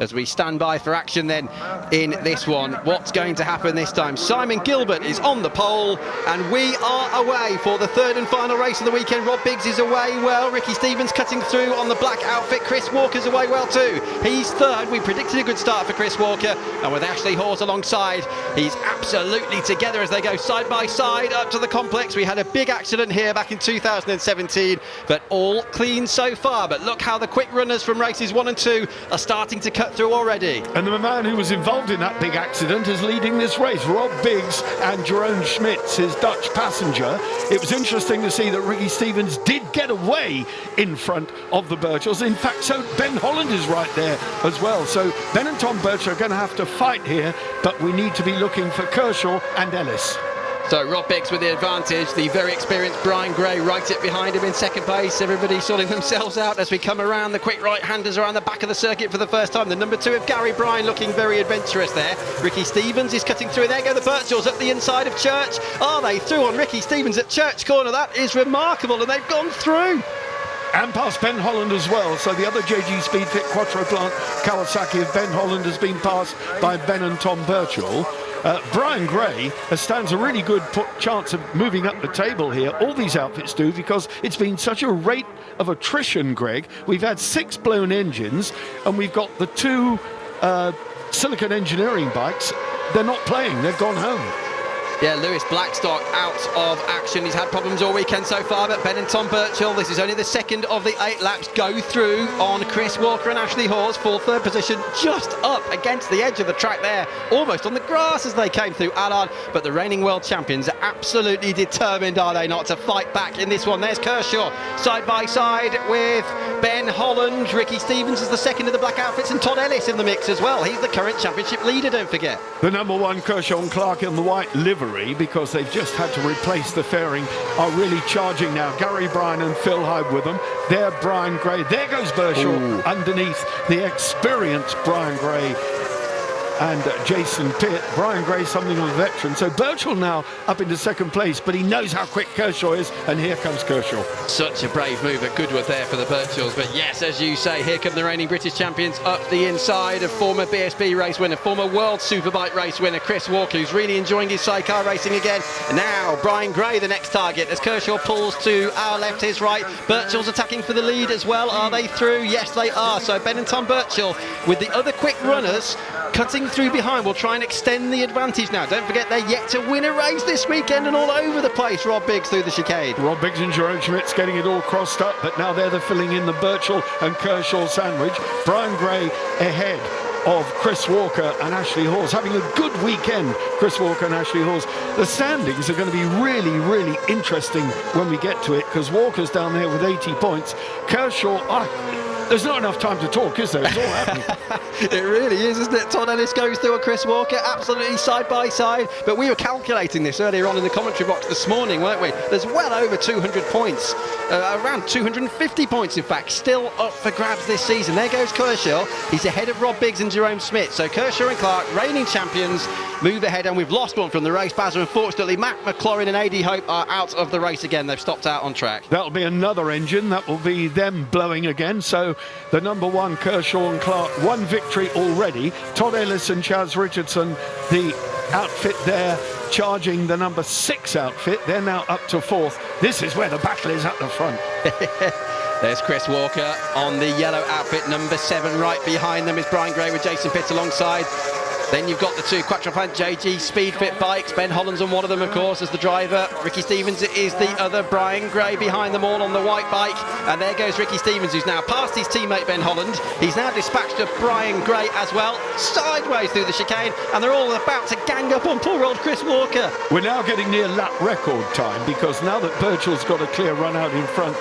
as we stand by for action then in this one. What's going to happen this time? Simon Gilbert is on the pole, and we are away for the third and final race of the weekend. Rob Biggs is away well. Ricky Stevens cutting through on the black outfit. Chris Walker's away well too. He's third. We predicted a good start for Chris Walker, and with Ashley Hawes alongside, he's absolutely together as they go side by side up to the complex. We had a big accident here back in 2017, but all clean so far. But look how the quick runners from races 1 and 2 are starting to cut through already. And the man who was involved in that big accident is leading this race, Rob Biggs and Jerome Schmitz, his Dutch passenger. It was interesting to see that Ricky Stevens did get away in front of the Birchells. In fact, so Ben Holland is right there as well. So Ben and Tom Birchall are going to have to fight here, but we need to be looking for Kershaw and Ellis. So Rob Biggs with the advantage, the very experienced Brian Gray right it behind him in second place. Everybody sorting themselves out as we come around. The quick right-handers around the back of the circuit for the first time. The number 2 of Gary Bryan looking very adventurous there. Ricky Stevens is cutting through, and there go the Birchells up the inside of Church. Are they through on Ricky Stevens at Church Corner? That is remarkable, and they've gone through. And past Ben Holland as well. So the other JG Speedfit Quattro Plant Kawasaki of Ben Holland has been passed by Ben and Tom Birchall. Brian Gray stands a really good chance of moving up the table here. All these outfits do, because it's been such a rate of attrition, Greg. We've had 6 blown engines, and we've got the 2 Silicon Engineering bikes. They're not playing, they've gone home. Yeah, Lewis Blackstock out of action. He's had problems all weekend so far, but Ben and Tom Birchall, this is only the second of the 8 laps, go through on Chris Walker and Ashley Hawes for third position, just up against the edge of the track there, almost on the grass as they came through Allard. But the reigning world champions are absolutely determined, are they not, to fight back in this one. There's Kershaw side by side with Ben Holland. Ricky Stevens is the second of the black outfits, and Todd Ellis in the mix as well. He's the current championship leader, don't forget. The number 1 Kershaw and Clark in the white livery, because they've just had to replace the fairing, are really charging now. Gary Bryan and Phil Hyde with them. There, Brian Gray. There goes Birchall underneath the experienced Brian Gray and Jason Pitt. Brian Gray, something of a veteran. So Birchall now up into second place, but he knows how quick Kershaw is, and here comes Kershaw. Such a brave move at Goodwood there for the Birchalls. But yes, as you say, here come the reigning British champions up the inside of former BSB race winner, former World Superbike race winner Chris Walker, who's really enjoying his sidecar racing again. And now Brian Gray, the next target, as Kershaw pulls to our left, his right. Birchall's attacking for the lead as well. Are they through? Yes, they are. So Ben and Tom Birchall with the other quick runners cutting through behind will try and extend the advantage now. Don't forget, they're yet to win a race this weekend, and all over the place. Rob Biggs through the chicane. Rob Biggs and Jerome Schmitz getting it all crossed up, but now they're filling in the Birchall and Kershaw sandwich. Brian Gray ahead of Chris Walker and Ashley Hawes, having a good weekend. Chris Walker and Ashley Hawes. The standings are going to be really, really interesting when we get to it, because Walker's down there with 80 points. Kershaw, there's not enough time to talk, is there? It's all happening. It really is, isn't it? Todd Ellis goes through a Chris Walker, absolutely side by side. But we were calculating this earlier on in the commentary box this morning, weren't we? There's well over 200 points, around 250 points, in fact, still up for grabs this season. There goes Kershaw. He's ahead of Rob Biggs and Jerome Schmitz. So Kershaw and Clark, reigning champions, move ahead, and we've lost one from the race. Bazza, unfortunately, Matt McLaurin and AD Hope are out of the race again. They've stopped out on track. That'll be another engine. That will be them blowing again. So the number 1 Kershaw and Clark, 1 victory already. Todd Ellis and Chaz Richardson, the outfit there, charging the number 6 outfit. They're now up to 4th. This is where the battle is at the front. There's Chris Walker on the yellow outfit, number 7. Right behind them is Brian Gray with Jason Pitt alongside. Then you've got the 2 Quattrofan JG Speedfit bikes. Ben Holland's on one of them, of course, as the driver. Ricky Stevens is the other. Brian Gray behind them all on the white bike. And there goes Ricky Stevens, who's now passed his teammate Ben Holland. He's now dispatched of Brian Gray as well, sideways through the chicane. And they're all about to gang up on poor old Chris Walker. We're now getting near lap record time, because now that Birchall's got a clear run out in front,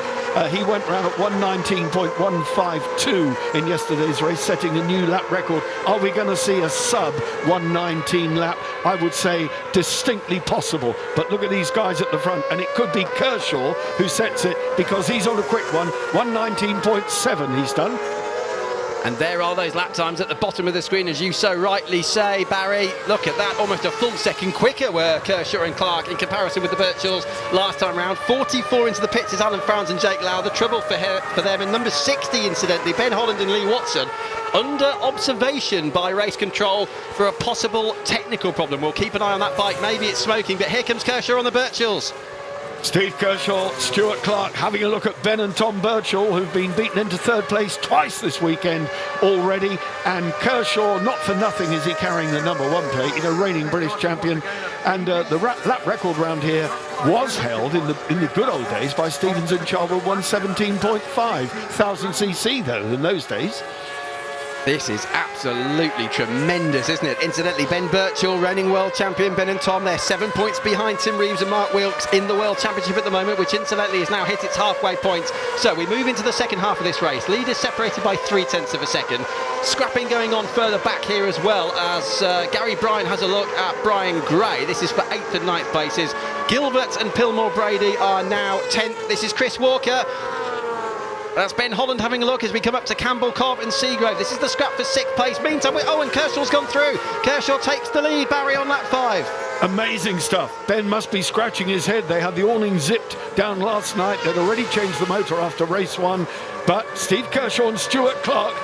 he went round at 1:19.152 in yesterday's race, setting a new lap record. Are we going to see a sub 1:19 lap? I would say distinctly possible. But look at these guys at the front, and it could be Kershaw who sets it, because he's on a quick one. 1:19.7 he's done. And there are those lap times at the bottom of the screen, as you so rightly say, Barry. Look at that, almost a full second quicker were Kershaw and Clark in comparison with the Birchalls last time round. 44 into the pits is Alan Franz and Jake Lau. The trouble for them, and number 60 incidentally, Ben Holland and Lee Watson, under observation by race control for a possible technical problem. We'll keep an eye on that bike, maybe it's smoking, but here comes Kershaw on the Birchalls. Steve Kershaw, Stuart Clark having a look at Ben and Tom Birchall, who've been beaten into third place twice this weekend already. And Kershaw, not for nothing, is he carrying the number 1 plate, reigning British champion. And the lap record round here was held in the good old days by Stevens and Charvel, 117.5. 1000cc though in those days. This is absolutely tremendous, isn't it? Incidentally, Ben Birchall, reigning world champion, Ben and Tom, they're 7 points behind Tim Reeves and Mark Wilkes in the World Championship at the moment, which incidentally has now hit its halfway point. So we move into the second half of this race. Leaders separated by 0.3 of a second. Scrapping going on further back here as well, as Gary Bryan has a look at Brian Gray. This is for 8th and 9th places. Gilbert and Pillmore Brady are now 10th. This is Chris Walker. That's Ben Holland having a look as we come up to Campbell, Cobb and Seagrove. This is the scrap for 6th place. Meantime, and Kershaw's gone through. Kershaw takes the lead, Barry, on lap 5. Amazing stuff. Ben must be scratching his head. They had the awning zipped down last night. They'd already changed the motor after race 1. But Steve Kershaw and Stuart Clark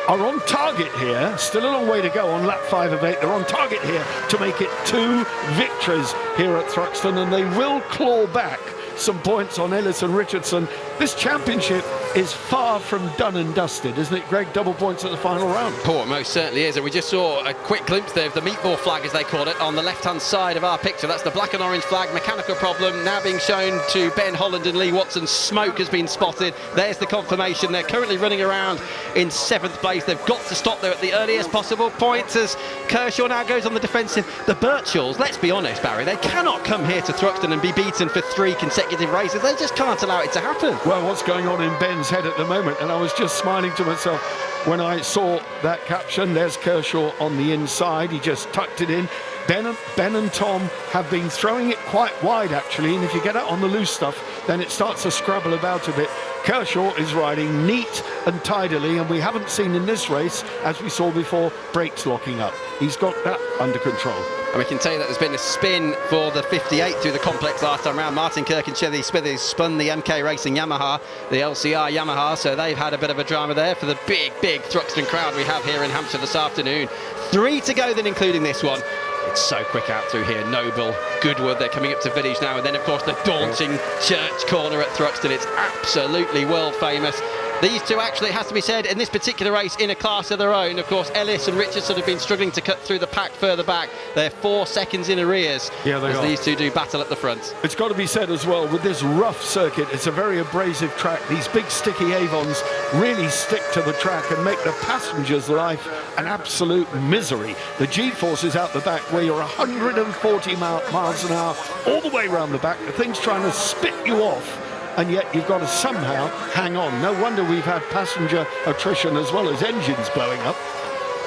are on target here. Still a long way to go on lap 5 of 8. They're on target here to make it 2 victories here at Thruxton, and they will claw back some points on Ellis and Richardson. This championship is far from done and dusted, isn't it, Greg? Double points at the final round. Oh, it most certainly is. And we just saw a quick glimpse there of the meatball flag, as they call it, on the left-hand side of our picture. That's the black and orange flag. Mechanical problem now being shown to Ben Holland and Lee Watson. Smoke has been spotted. There's the confirmation. They're currently running around in 7th place. They've got to stop there at the earliest possible point as Kershaw now goes on the defensive. The Birchalls, let's be honest, Barry, they cannot come here to Thruxton and be beaten for 3 consecutive races. They just can't allow it to happen. Well, what's going on in Ben's head at the moment? And I was just smiling to myself when I saw that caption. There's Kershaw on the inside. He just tucked it in. Ben and Tom have been throwing it quite wide, actually, and if you get out on the loose stuff, then it starts to scrabble about a bit. Kershaw is riding neat and tidily, and we haven't seen in this race, as we saw before, brakes locking up. He's got that under control. And we can tell you that there's been a spin for the 58 through the complex last time round. Martin Kirk and Chevy Smithers spun the MK Racing Yamaha, the LCR Yamaha, so they've had a bit of a drama there for the big Thruxton crowd we have here in Hampshire this afternoon. 3 to go then, including this one. It's so quick out through here. Noble, Goodwood, they're coming up to Village now, and then of course the daunting Church Corner at Thruxton. It's absolutely world famous. These two, actually, it has to be said, in this particular race, in a class of their own. Of course, Ellis and Richardson have been struggling to cut through the pack further back. They're 4 seconds in arrears as these two do battle at the front. It's got to be said as well, with this rough circuit, it's a very abrasive track. These big sticky Avons really stick to the track and make the passenger's life an absolute misery. The G-forces out the back, where you're 140 miles an hour all the way around the back. The thing's trying to spit you off, and yet you've got to somehow hang on. No wonder we've had passenger attrition as well as engines blowing up.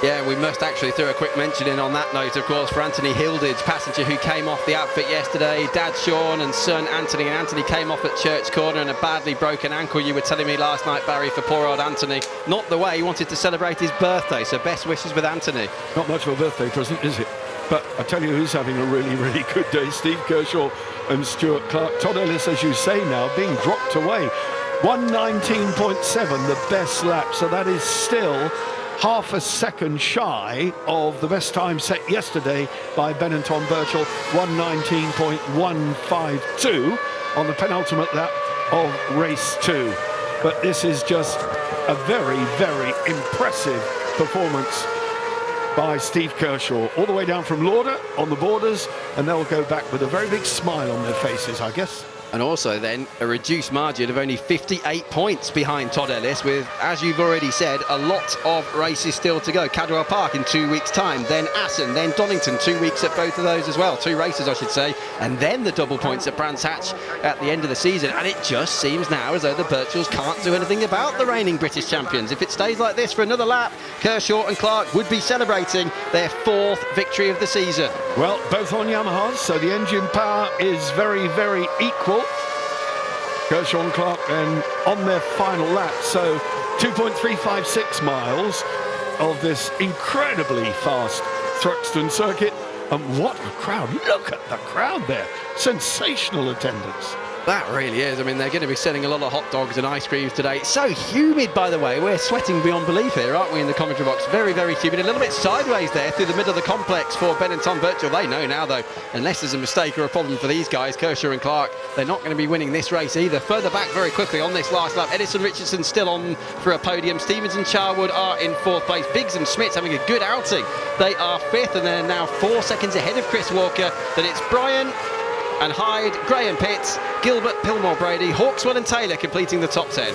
Yeah, we must actually throw a quick mention in on that note, of course, for Anthony Hilditch, passenger who came off the outfit yesterday. Dad Sean and son Anthony, and Anthony came off at Church Corner and a badly broken ankle, you were telling me last night, Barry, for poor old Anthony. Not the way he wanted to celebrate his birthday, so best wishes with Anthony. Not much of a birthday present, is it? But I tell you who's having a really, really good day. Steve Kershaw and Stuart Clark. Todd Ellis, as you say now, being dropped away. 119.7, the best lap. So that is still half a second shy of the best time set yesterday by Ben and Tom Birchall. 119.152 on the penultimate lap of race 2. But this is just a very, very impressive performance by Steve Kershaw, all the way down from Lauder on the borders, and they'll go back with a very big smile on their faces, I guess. And also then a reduced margin of only 58 points behind Todd Ellis, with, as you've already said, a lot of races still to go. Cadwell Park in 2 weeks' time, then Assen, then Donington, 2 weeks at both of those as well. 2 races, I should say, and then the double points at Brands Hatch at the end of the season. And it just seems now as though the Birchalls can't do anything about the reigning British champions. If it stays like this for another lap, Kershaw and Clark would be celebrating their 4th victory of the season. Well, both on Yamahas, so the engine power is very, very equal. Kershaw and Clark then on their final lap. So 2.356 miles of this incredibly fast Thruxton circuit. And what a crowd. Look at the crowd there. Sensational attendance. That really is. I mean, they're going to be selling a lot of hot dogs and ice creams today. It's so humid, by the way. We're sweating beyond belief here, aren't we, in the commentary box? Very, very humid. A little bit sideways there through the middle of the complex for Ben and Tom Birchall. They know now, though, unless there's a mistake or a problem for these guys, Kershaw and Clark, they're not going to be winning this race either. Further back very quickly on this last lap, Edison Richardson still on for a podium. Stevens and Charwood are in fourth place. Biggs and Smits having a good outing. They are fifth, and they're now 4 seconds ahead of Chris Walker. Then it's Brian and Hyde, Gray and Pitts, Gilbert, Pillmore, Brady, Hawkswell and Taylor completing the top 10.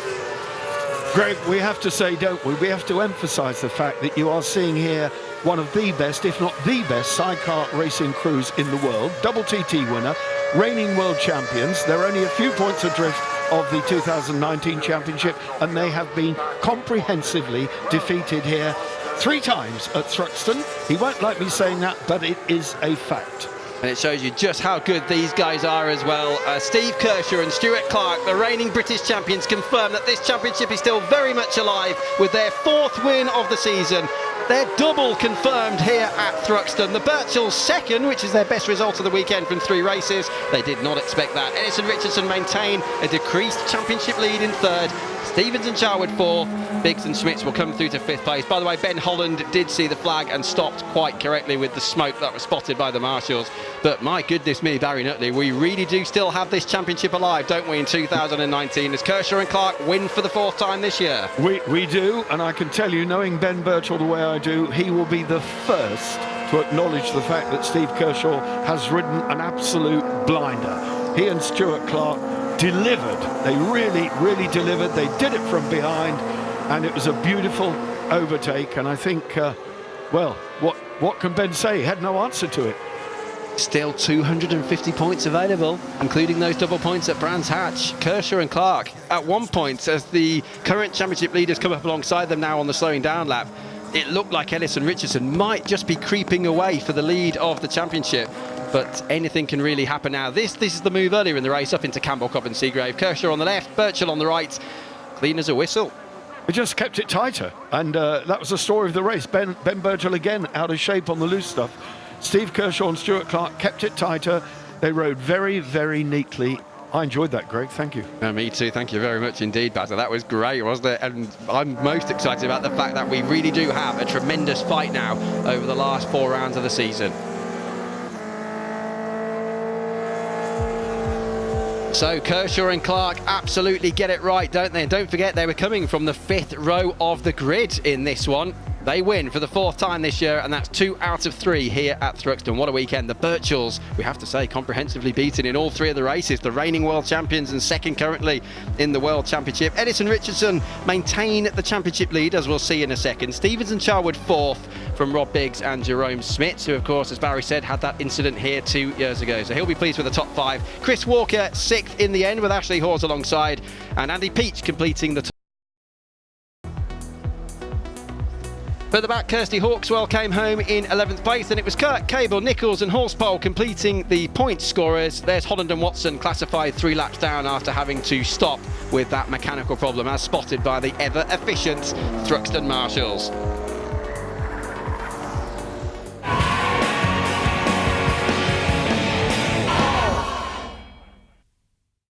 Greg, we have to say, don't we? We have to emphasise the fact that you are seeing here one of the best, if not the best, sidecar racing crews in the world. Double TT winner, reigning world champions. They're only a few points adrift of the 2019 championship, and they have been comprehensively defeated here 3 times at Thruxton. He won't like me saying that, but it is a fact. And it shows you just how good these guys are as well. Steve Kershaw and Stuart Clark, the reigning British champions, confirm that this championship is still very much alive with their 4th win of the season. They're double confirmed here at Thruxton. The Birchalls 2nd, which is their best result of the weekend from 3 races. They did not expect that. Edison Richardson maintain a decreased championship lead in 3rd. Stevens and Charwood 4th. Biggs and Smits will come through to 5th place. By the way, Ben Holland did see the flag and stopped quite correctly with the smoke that was spotted by the marshals. But my goodness me, Barry Nutley, we really do still have this championship alive, don't we, in 2019, as Kershaw and Clark win for the 4th time this year. We do, and I can tell you, knowing Ben Birchall the way I do, he will be the first to acknowledge the fact that Steve Kershaw has ridden an absolute blinder. He and Stuart Clark delivered. They really delivered. They did it from behind, and it was a beautiful overtake. And I think, well, what can Ben say? He had no answer to it. Still 250 points available, including those double points at Brands Hatch. Kershaw and Clark at one point, as the current championship leaders come up alongside them now on the slowing down lap, it looked like Edison Richardson might just be creeping away for the lead of the championship. But anything can really happen now. This is the move earlier in the race up into Campbell, Cobb and Seagrave. Kershaw on the left, Birchall on the right. Clean as a whistle. It just kept it tighter, and that was the story of the race. Ben Birchall again out of shape on the loose stuff. Steve Kershaw and Stuart Clark kept it tighter. They rode very neatly. I enjoyed that, Greg. Thank you. Me too. Thank you very much indeed, Basil. That was great, wasn't it? And I'm most excited about the fact that we really do have a tremendous fight now over the last 4 rounds of the season. So Kershaw and Clark absolutely get it right, don't they? And don't forget, they were coming from the 5th row of the grid in this one. They win for the 4th time this year, and that's 2 out of 3 here at Thruxton. What a weekend. The Birchalls, we have to say, comprehensively beaten in all 3 of the races. The reigning world champions and 2nd currently in the World Championship. Edison Richardson maintain the championship lead, as we'll see in a second. Stevens and Charwood 4th from Rob Biggs and Jerome Smits, who, of course, as Barry said, had that incident here 2 years ago. So he'll be pleased with the top 5. Chris Walker 6th in the end with Ashley Hawes alongside, and Andy Peach completing the top. Further back, Kirsty Hawkswell came home in 11th place. Then it was Kirk, Cable, Nichols and Horsepole completing the point scorers. There's Holland and Watson classified 3 laps down after having to stop with that mechanical problem, as spotted by the ever-efficient Thruxton marshals.